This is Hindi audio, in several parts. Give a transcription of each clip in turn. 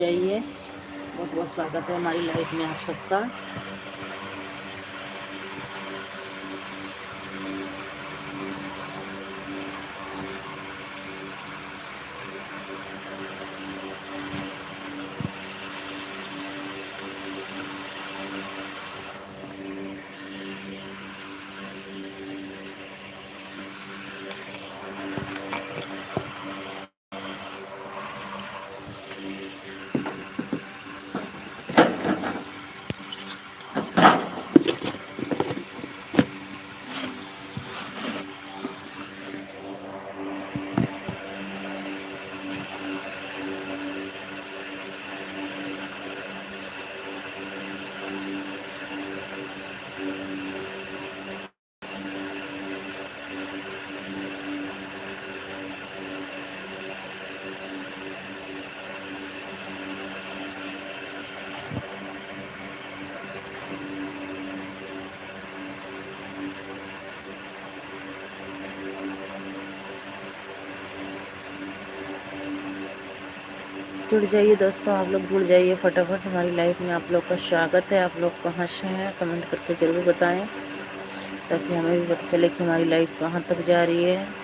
जाइए। बहुत बहुत स्वागत है हमारी लाइफ में आप सबका। जुड़ जाइए दोस्तों, आप लोग जुड़ जाइए फटाफट। हमारी लाइफ में आप लोग का स्वागत है। आप लोग कहाँ से हैं कमेंट करके ज़रूर बताएं, ताकि हमें भी पता चले कि हमारी लाइफ कहाँ तक जा रही है।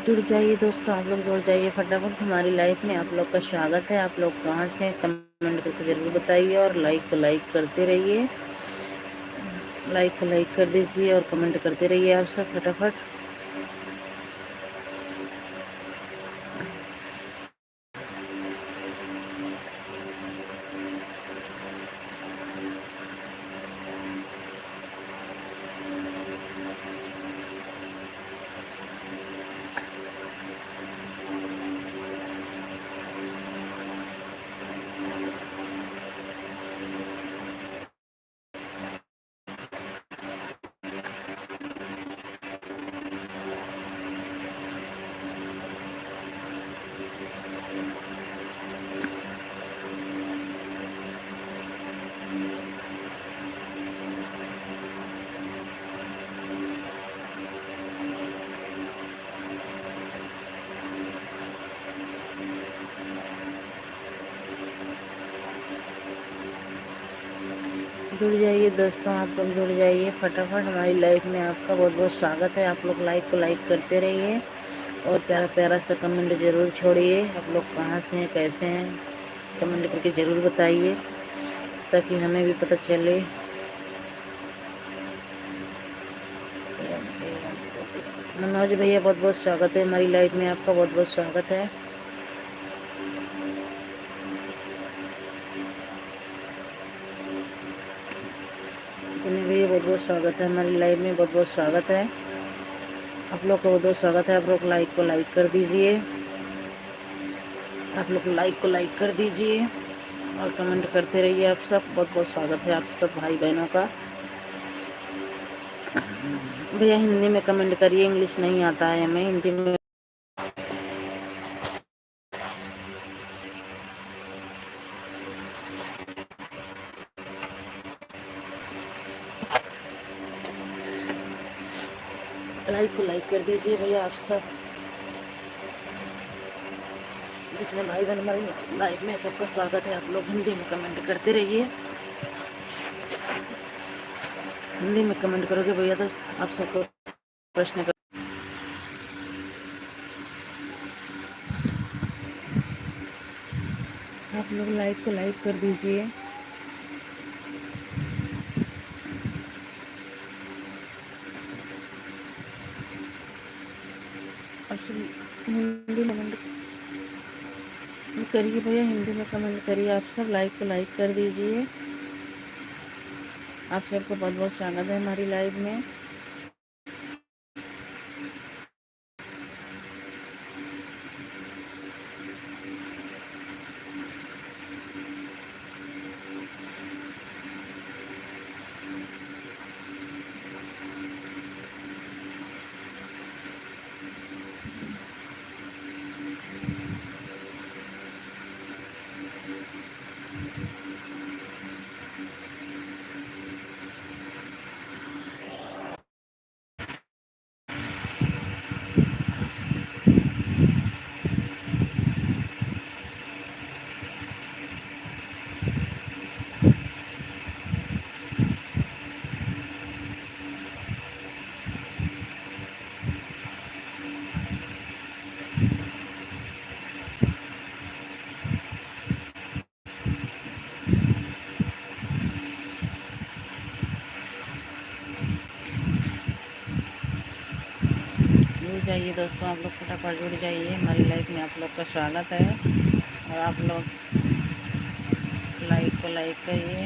जुड़ जाइए दोस्तों, आप लोग जुड़ जाइए फटाफट। हमारी लाइफ में आप लोग का स्वागत है। आप लोग कहाँ से कमेंट करके ज़रूर बताइए, और लाइक को लाइक करते रहिए। लाइक को लाइक कर दीजिए और कमेंट करते रहिए आप सब फटाफट। जुड़ जाइए दोस्तों, आप लोग जुड़ जाइए फटाफट। हमारी लाइफ में आपका बहुत बहुत स्वागत है। आप लोग लाइक को लाइक करते रहिए और प्यारा प्यारा सा कमेंट ज़रूर छोड़िए। आप लोग कहाँ से हैं, कैसे हैं, कमेंट करके ज़रूर बताइए, ताकि हमें भी पता चले। मनोज भैया बहुत बहुत स्वागत है हमारी लाइफ में आपका, बहुत बहुत स्वागत है। भैया बहुत बहुत स्वागत है हमारी लाइफ में, बहुत बहुत स्वागत है आप लोग का, बहुत बहुत स्वागत है। आप लोग लाइक को लाइक कर दीजिए, आप लोग लाइक को लाइक कर दीजिए और कमेंट करते रहिए आप सब। बहुत बहुत स्वागत है आप सब भाई बहनों का। भैया हिंदी में कमेंट करिए, इंग्लिश नहीं आता है हमें, हिंदी में। लाइक को लाइक कर दीजिए भैया आप सब। जितने भाई बहन हमारी लाइफ में, सबका स्वागत है। आप लोग हिंदी में कमेंट करते रहिए। हिंदी में कमेंट करोगे भैया तो आप सबको प्रश्न कर। आप लोग लाइक को लाइक कर दीजिए। आप सब हिंदी में कमेंट करिए भैया, हिंदी में कमेंट करिए। आप सब लाइक को लाइक कर दीजिए। आप सबको बहुत बहुत स्वागत है हमारी लाइव में। जाइए दोस्तों, आप लोग फटाफट जुड़ जाइए, हमारी लाइफ में आप लोग का स्वागत है। और आप लोग लाइक को लाइक करिए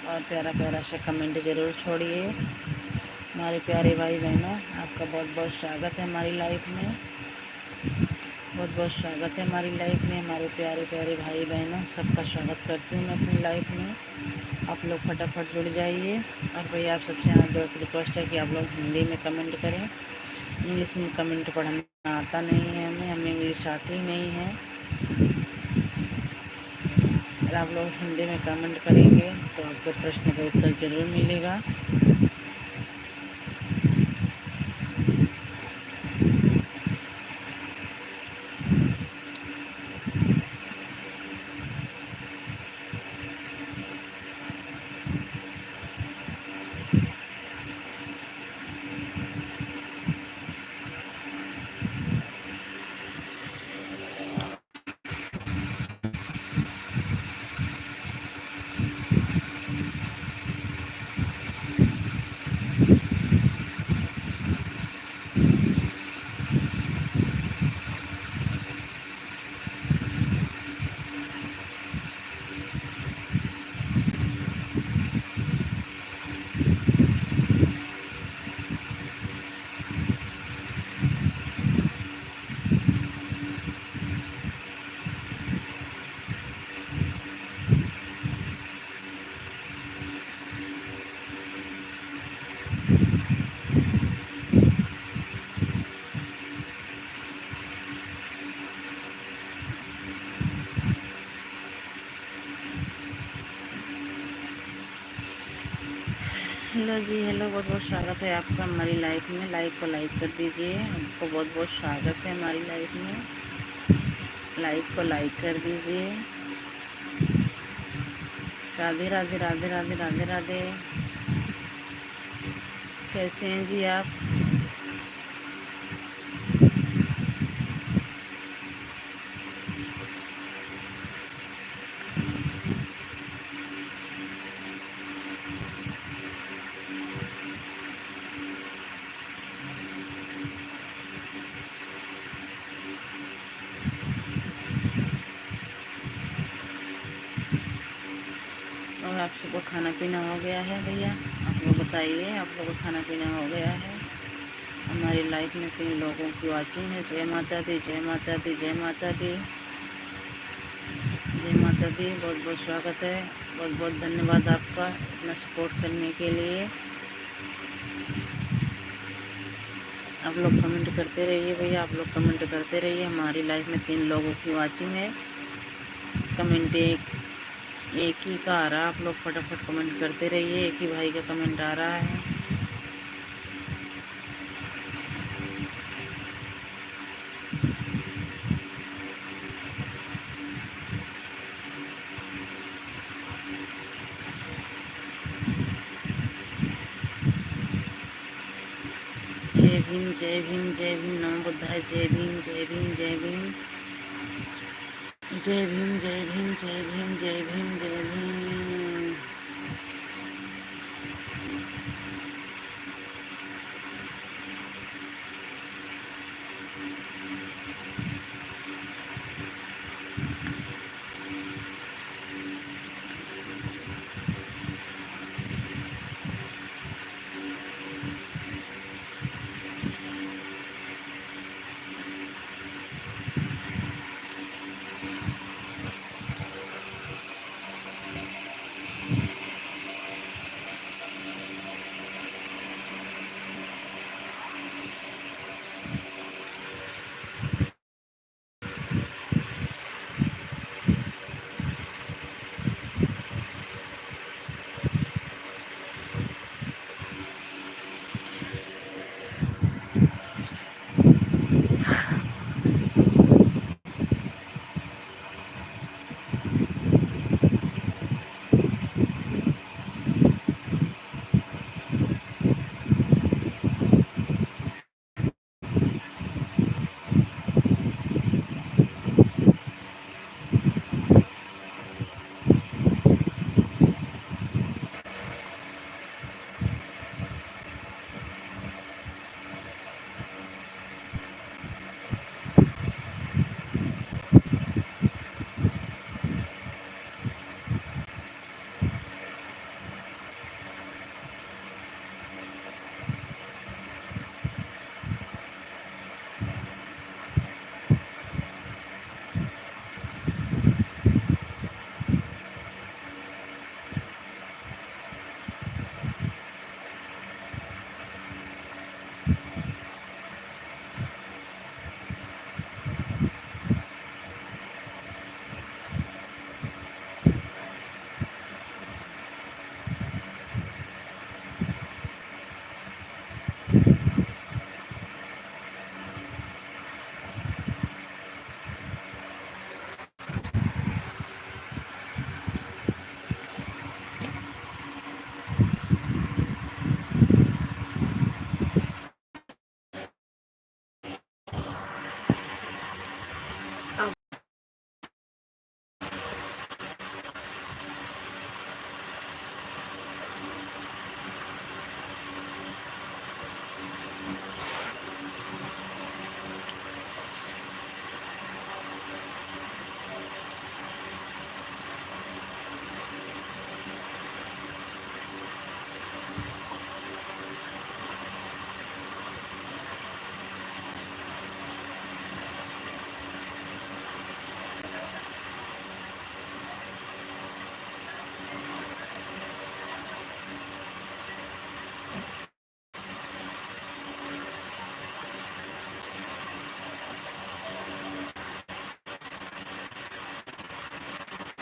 और प्यारा प्यारा सा कमेंट ज़रूर छोड़िए। हमारे प्यारे भाई बहनों, आपका बहुत बहुत स्वागत है हमारी लाइफ में, बहुत बहुत स्वागत है हमारी लाइफ में। हमारे प्यारे प्यारे भाई बहनों, सबका स्वागत करती हूँ मैं अपनी लाइफ में। आप लोग फटाफट जुड़ जाइए। और भैया आप सबसे यहाँ रिक्वेस्ट है कि आप लोग हिंदी में कमेंट करें। इंग्लिश में कमेंट पढ़ना आता नहीं है हमें इंग्लिश आती नहीं है। और आप लोग हिंदी में कमेंट करेंगे तो आपको प्रश्न का उत्तर ज़रूर मिलेगा। हेलो जी, हेलो, बहुत बहुत स्वागत है आपका हमारी लाइफ में। लाइक को लाइक कर दीजिए, आपको बहुत बहुत स्वागत है हमारी लाइफ में। लाइक को लाइक कर दीजिए। राधे राधे राधे राधे राधे राधे। कैसे हैं जी आप? और आप सबको खाना पीना हो गया है भैया? आप लोग बताइए, आप लोगों को खाना पीना हो गया है? हमारी लाइफ में 3 लोगों की वाचिंग है। जय माता दी, जय माता दी, जय माता दी, जय माता दी। बहुत बहुत स्वागत है, बहुत बहुत धन्यवाद आपका इतना सपोर्ट करने के लिए। आप लोग कमेंट करते रहिए भैया, आप लोग कमेंट करते रहिए। हमारी लाइफ में 3 लोगों की वाचिंग है। कमेंट एक ही का आ रहा, आप लोग फटाफट कमेंट करते रहिए। एक ही भाई का कमेंट आ रहा है। जय भीम, जय भीम, जय भीम, नमो बुद्धाय। जय भीम, जय भीम, जय भीम, जय भीम, जय भीम, जय भीम, जय भीम, जय भीम।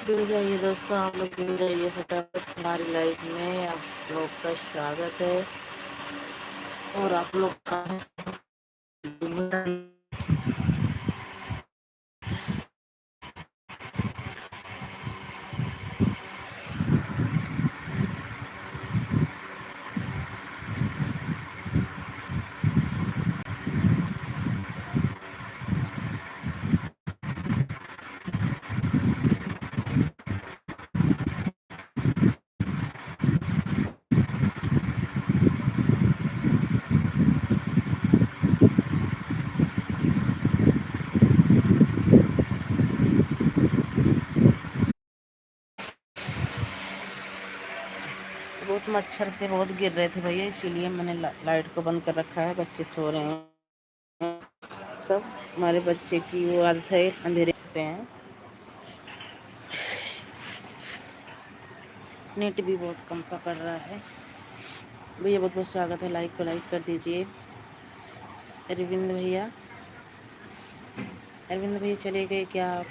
जुड़ जाइए दोस्तों, आप लोग जुड़ जाइए फटाफट हमारी लाइफ में। आप लोग का स्वागत है। और आप लोग कहाँ से? बहुत मच्छर से बहुत गिर रहे थे भैया, इसीलिए मैंने लाइट को बंद कर रखा है। बच्चे सो रहे हैं सब। हमारे बच्चे की वो आदत है, अंधेरे सोते हैं। नेट भी बहुत कम पकड़ रहा है भैया। बहुत बहुत स्वागत है, लाइक को लाइक कर दीजिए। अरविंद भैया, अरविंद भैया चले गए क्या आप?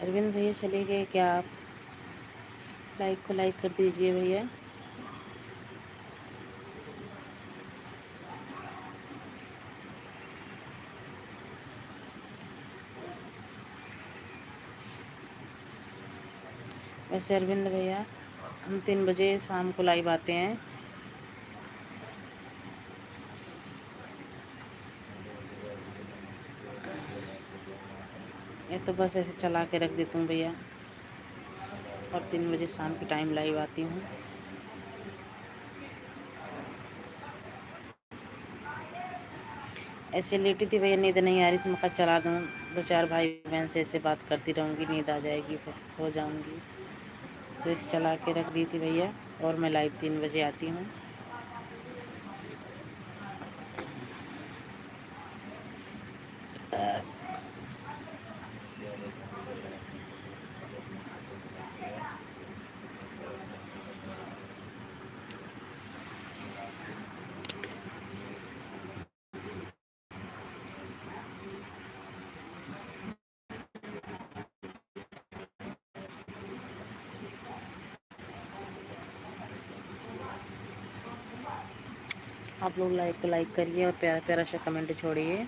अरविंद भैया चले गए क्या आप? लाइक को लाइक कर दीजिए भैया। वैसे अरविंद भैया, हम 3 बजे शाम को लाइव आते हैं। ये तो बस ऐसे चला के रख देती हूँ भैया, और 3 बजे शाम के टाइम लाइव आती हूँ। ऐसे लेटी थी भैया, नींद नहीं आ रही थी, मैं कहा चला दूँ, 2-4 भाई बहन से ऐसे बात करती रहूँगी, नींद आ जाएगी, फिर सो जाऊँगी। तो इसे चला के रख दी थी भैया, और मैं लाइव 3 बजे आती हूँ। आप लोग लाइक को लाइक करिए और प्यारा प्यारा सा कमेंट छोड़िए।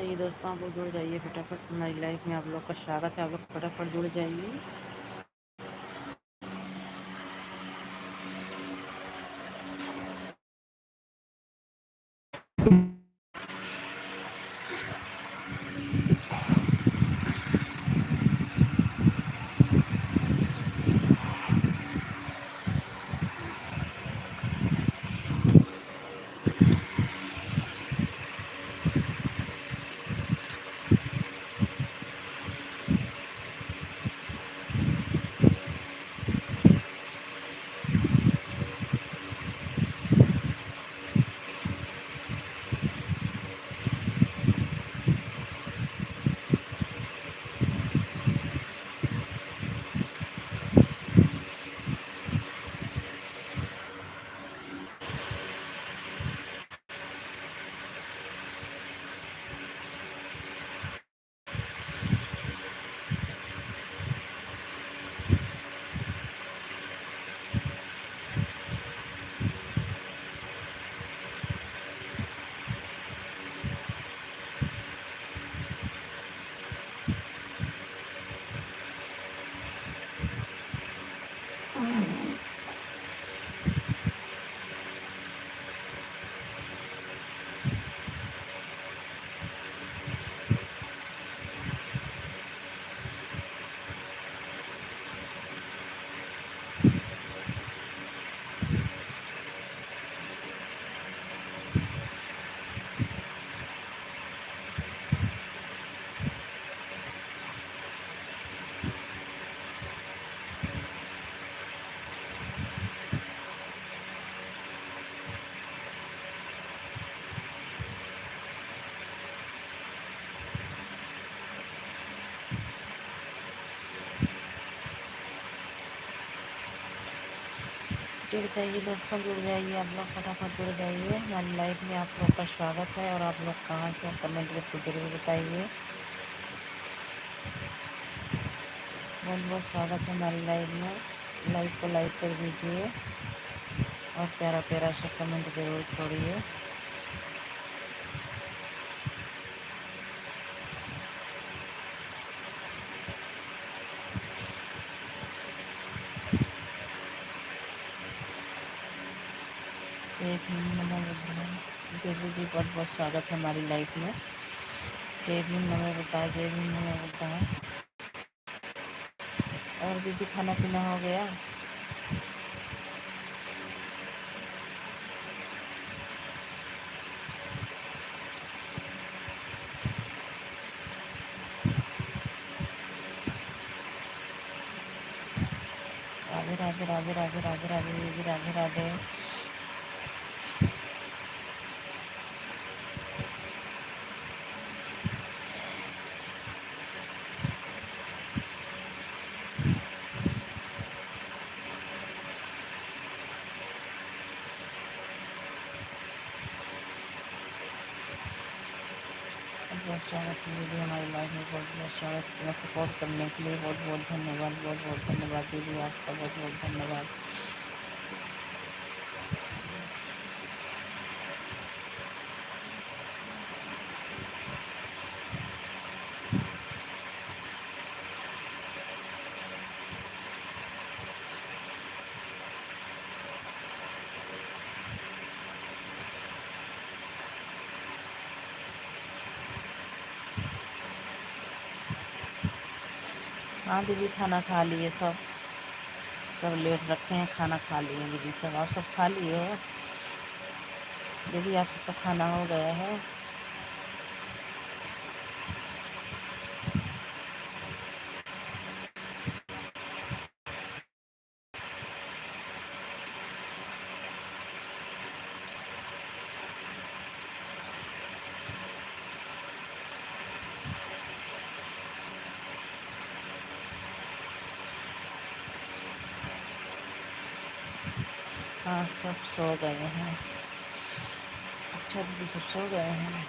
जाइए दोस्तों, आप लोग जुड़ जाइए फटाफट, हमारी लाइफ में आप लोग का स्वागत है। आप लोग फटाफट जुड़ जाइए। जुड़ जाइए दोस्तों, जुड़ जाइए, आप लोग फटाफट जुड़ जाइए। हमारी लाइफ में आप लोग का स्वागत है। और आप लोग कहाँ से, कमेंट करके जरूर बताइए। बहुत बहुत स्वागत है हमारी लाइफ में। लाइक को लाइक कर दीजिए और प्यारा प्यारा सा कमेंट जरूर छोड़िए। जय भीम, नमो बुद्धाय। देवी जी, बहुत बहुत स्वागत है हमारी लाइफ में। जय भीम, नमो बुद्धाय। जय भीम, नमो बुद्धाय। और दीदी, खाना पीना हो गया? राधे राधे राधे राधे राधे राधे दीदी, राधे राधे। बहुत बहुत स्वागत है दीदी हमारी लाइफ में। बहुत बहुत स्वागत, इतना सपोर्ट करने के लिए बहुत बहुत धन्यवाद। बहुत बहुत धन्यवाद दीदी, आपका बहुत बहुत धन्यवाद। हाँ दीदी, खाना खा लिए सब। सब लेट रखे हैं, खाना खा लिए दीदी सब। आप सब खा लिए हो? दीदी, आप सबका खाना हो गया है? हाँ, सब सो गए हैं। अच्छा दीदी, सब सो गए हैं।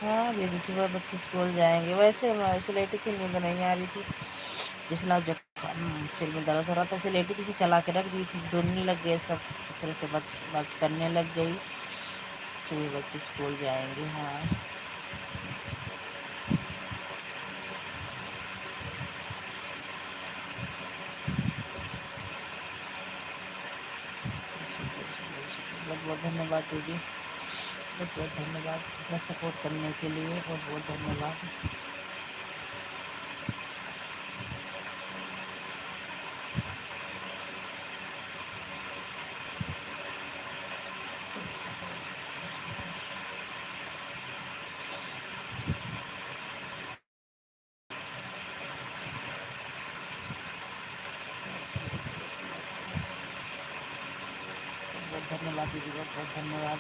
हाँ दीदी, सुबह बच्चे स्कूल जाएंगे। वैसे मैं ऐसे लेटी थी, नींद नहीं आ रही थी, जिसला जब सिर में दर्द हो रहा था, ऐसे लेटी थी, चला के रख दी थी, ढूंढने लग गए सब, फिर से बात करने लग गई। सुबह बच्चे स्कूल जाएंगे। हाँ बहुत बहुत धन्यवाद दीदी, बहुत बहुत धन्यवाद इतना सपोर्ट करने के लिए, बहुत बहुत धन्यवाद। बहुत धन्यवाद दीदी, बहुत बहुत धन्यवाद।